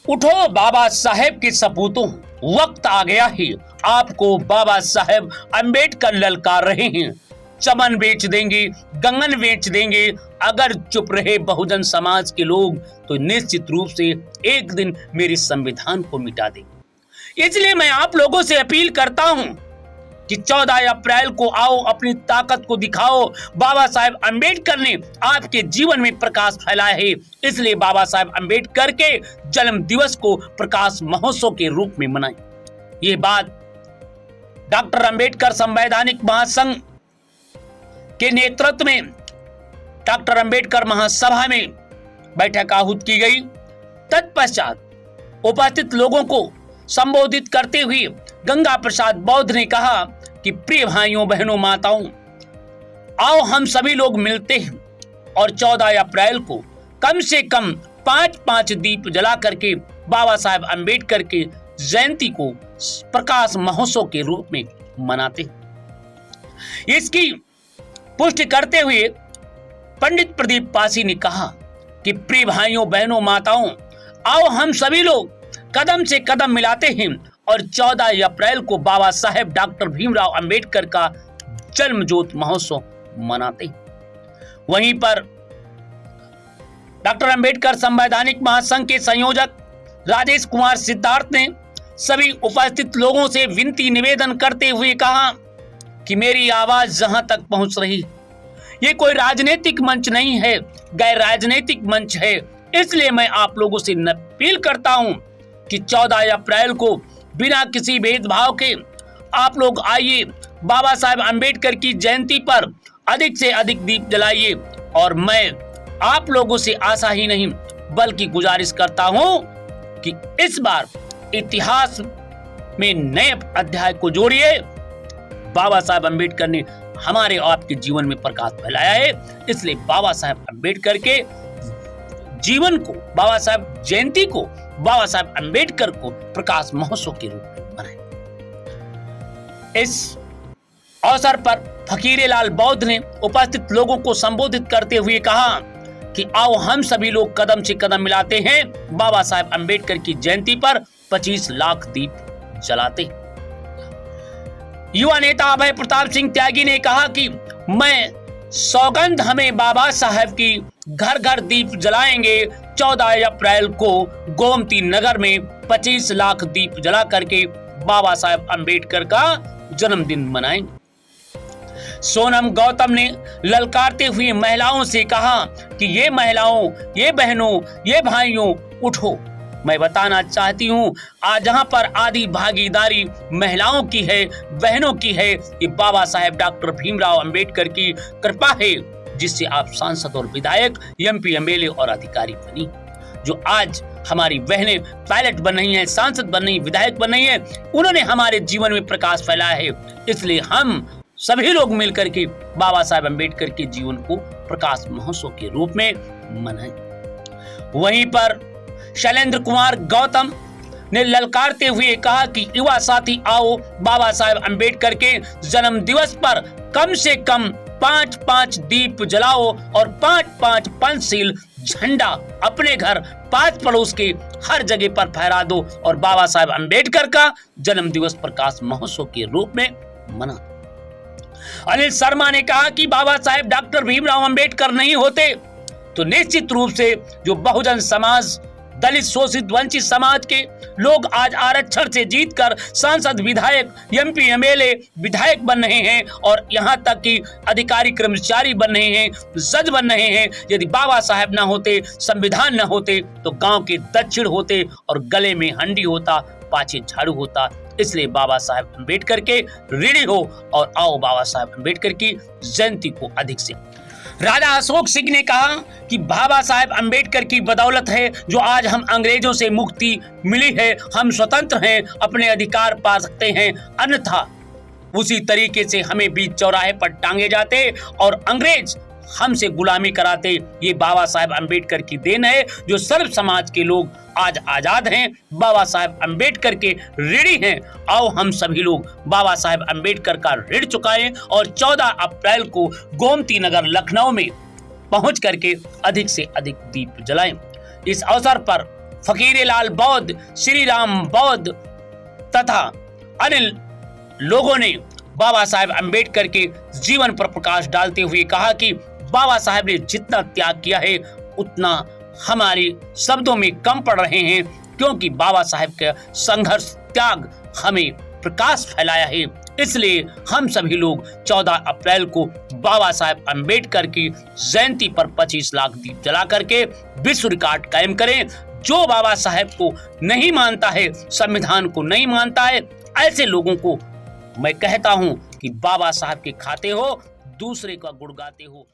उठो बाबा साहेब के सपूतों, वक्त आ गया है, आपको बाबा साहेब अंबेडकर ललकार रहे हैं। चमन बेच देंगे, गगन बेच देंगे, अगर चुप रहे बहुजन समाज के लोग तो निश्चित रूप से एक दिन मेरे संविधान को मिटा देंगे। इसलिए मैं आप लोगों से अपील करता हूं कि 14 अप्रैल को आओ, अपनी ताकत को दिखाओ। बाबा साहेब अंबेडकर ने आपके जीवन में प्रकाश फैलाया है, इसलिए बाबा साहेब अंबेडकर के जन्म दिवस को प्रकाश महोत्सव के रूप में मनाएं। ये बात डॉक्टर अंबेडकर संवैधानिक महासंघ के नेतृत्व में डॉक्टर अंबेडकर महासभा में बैठक आहूत की गई। तत्पश्चात उपस्थित लोगों को संबोधित करते हुए गंगा प्रसाद बौद्ध ने कहा कि प्रिय भाइयों बहनों माताओं, आओ हम सभी लोग मिलते हैं और 14 अप्रैल को कम से कम 5-5 दीप जला करके बाबा साहेब अंबेडकर के जयंती को प्रकाश महोत्सव के रूप में मनाते हैं। इसकी पुष्टि करते हुए पंडित प्रदीप पासी ने कहा कि प्रिय भाइयों बहनों माताओं, आओ हम सभी लोग कदम से कदम मिलाते हैं और 14 अप्रैल को बाबा साहेब डॉक्टर भीमराव अंबेडकर का जन्म ज्योति महोत्सव मनाते हैं। वहीं पर डॉक्टर अंबेडकर संवैधानिक महासंघ के संयोजक राजेश कुमार सिद्धार्थ ने सभी उपस्थित लोगों से विनती निवेदन करते हुए कहा कि मेरी आवाज जहां तक पहुंच रही, ये कोई राजनीतिक मंच नहीं है, गैर राजनीतिक मंच है। इसलिए मैं आप लोगों से अपील करता हूं कि 14 अप्रैल को बिना किसी भेदभाव के आप लोग आइए, बाबा साहेब अंबेडकर की जयंती पर अधिक से अधिक दीप जलाइए। और मैं आप लोगों से आशा ही नहीं बल्कि गुजारिश करता हूं कि इस बार इतिहास में नए अध्याय को जोड़िए। बाबा साहेब अंबेडकर ने हमारे आपके जीवन में प्रकाश फैलाया है, इसलिए बाबा साहेब अंबेडकर के जीवन को, बाबा साहेब जयंती को, बाबा साहेब अंबेडकर को प्रकाश महोत्सव के रूप में मनाएं। इस अवसर पर फकीरेलाल बौद्ध ने उपस्थित लोगों को संबोधित करते हुए कहा कि आओ हम सभी लोग कदम से कदम मिलाते हैं, बाबा साहेब अंबेडकर की जयंती पर 25 लाख दीप जलाते। युवा नेता अभय प्रताप सिंह त्यागी ने कहा कि मैं सौगंध हमें बाबा साहेब की घर घर दीप जलाएंगे। 14 अप्रैल को गोमती नगर में 25 लाख दीप जला करके बाबा साहेब अंबेडकर का जन्मदिन मनाएंगे। सोनम गौतम ने ललकारते हुए महिलाओं से कहा कि ये महिलाओं, ये बहनों, ये भाइयों, उठो। मैं बताना चाहती हूँ आज जहाँ पर आधी भागीदारी महिलाओं की है, बहनों की है, ये बाबा साहेब डॉक्टर भीमराव अंबेडकर की कृपा है, जिससे आप सांसद और विधायक, एमपी, एमएलए और अधिकारी बनी। जो आज हमारी बहनें पायलट बन रही हैं, सांसद बन रही, विधायक बन रही हैं, उन्होंने हमारे जीवन में प्रकाश फैलाया है। इसलिए हम सभी लोग मिलकर के बाबा साहेब अंबेडकर के जीवन को प्रकाश महोत्सव के रूप में मनाएं। वहीं पर शैलेंद्र कुमार गौतम ने ललकारते हुए कहा कि युवा साथी आओ, बाबा साहेब अंबेडकर के जन्म दिवस पर कम से कम 5-5 दीप जलाओ और 5-5 पंचशील झंडा अपने घर, पास पड़ोस के हर जगह पर फहरा दो और बाबा साहेब अंबेडकर का जन्म दिवस प्रकाश महोत्सव के रूप में मना। अनिल शर्मा ने कहा कि बाबा साहेब डॉक्टर भीमराव अंबेडकर नहीं होते तो निश्चित रूप से जो बहुजन समाज, दलित, शोषित, वंचित समाज के लोग आज आरक्षण से जीतकर सांसद, विधायक, एमपी, एमएलए, विधायक बन रहे हैं और यहाँ तक कि अधिकारी, कर्मचारी बन रहे हैं, जज बन रहे हैं। यदि बाबा साहेब ना होते, संविधान ना होते तो गांव के दक्षिण होते और गले में हंडी होता, पाछे झाड़ू होता। इसलिए बाबा साहेब अंबेडकर के ऋणी हो और आओ बाबा साहेब अंबेडकर की जयंती को अधिक से। राजा अशोक सिंह ने कहा कि बाबा साहेब अंबेडकर की बदौलत है जो आज हम अंग्रेजों से मुक्ति मिली है, हम स्वतंत्र हैं, अपने अधिकार पा सकते हैं, अन्यथा उसी तरीके से हमें बीच चौराहे पर टांगे जाते और अंग्रेज हमसे गुलामी कराते। ये बाबा साहेब अंबेडकर की देन है जो सर्व समाज के लोग आज आजाद हैं, बाबा साहेब अंबेडकर के ऋणी हैं। आओ हम सभी लोग बाबा साहेब अंबेडकर का ऋण चुकाएं और 14 अप्रैल को गोमती नगर लखनऊ में पहुंच करके अधिक से अधिक दीप जलाएं। इस अवसर पर फकीरेलाल बौद्ध, श्री राम बौद्ध तथा अन्य लोगों ने बाबा साहेब अम्बेडकर के जीवन पर प्रकाश डालते हुए कहा कि बाबा साहेब ने जितना त्याग किया है उतना हमारे शब्दों में कम पड़ रहे हैं, क्योंकि बाबा साहेब का संघर्ष त्याग हमें प्रकाश फैलाया है। इसलिए हम सभी लोग 14 अप्रैल को बाबा साहेब अम्बेडकर की जयंती पर 25 लाख दीप जला करके विश्व रिकॉर्ड कायम करें। जो बाबा साहेब को नहीं मानता है, संविधान को नहीं मानता है, ऐसे लोगों को मैं कहता हूं कि बाबा साहब के खाते हो, दूसरे का गुण गाते हो।